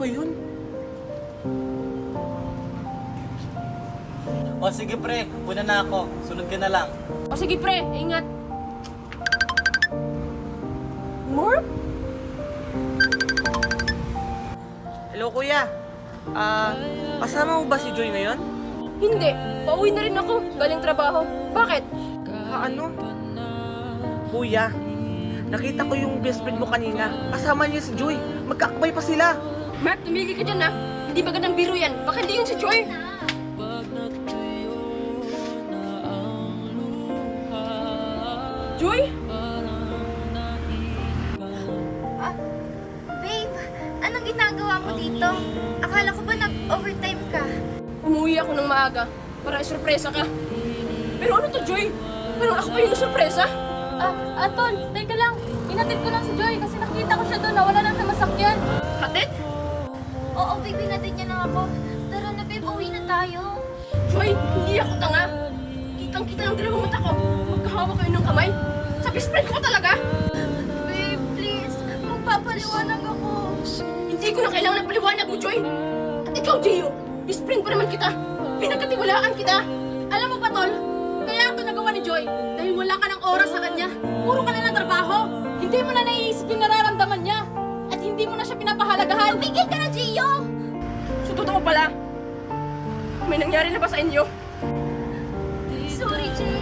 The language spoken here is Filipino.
ba yun? O sige pre, una na ako. Sunod ka na lang. O sige pre, ingat. Morp? Hello kuya. Kasama mo ba si Joy ngayon? Hindi. Pauwi na rin ako. Galing trabaho. Bakit? Ano? Kuya, nakita ko yung best friend mo kanina. Kasama niya si Joy. Magkakabay pa sila. Mark, tumigil ka dyan ha. Hindi ba gandang biro yan? Baka hindi yun si Joy. Joy? Babe, anong ginagawa mo dito? Akala ko ba nag-overtime ka? Umuwi ako ng maaga para isurpresa ka. Pero ano to, Joy? Parang ako pa yung sorpresa? Tol, teka lang. Inatid ko lang si Joy kasi nakita ko siya doon na wala lang sa masakyan. Hatid? Oo, babe, binatid niya na ako. Tara na, babe, uwi na tayo. Joy, hindi ako tanga. Kitang-kita ng dalawang mata ko. Magkahawak kayo ng kamay. Sa best friend ko talaga. Babe, please, magpapaliwanag ako. Hindi ko na kailangan ng paliwanag mo, Joy. At ikaw, Gio, best friend pa naman kita. Pinagkatiwalaan kita. Alam mo ba, Tol? Kaya ito nagawa ni Joy. Dahil wala ka ng oras sa kanya. Puro ka na ng trabaho. Hindi mo na naiisip yung nararamdaman niya. At hindi mo na siya pinapahalagahan. Tumigil ka na, Gio! So, totoo pala. May nangyari na ba sa inyo? Sorry, Gio.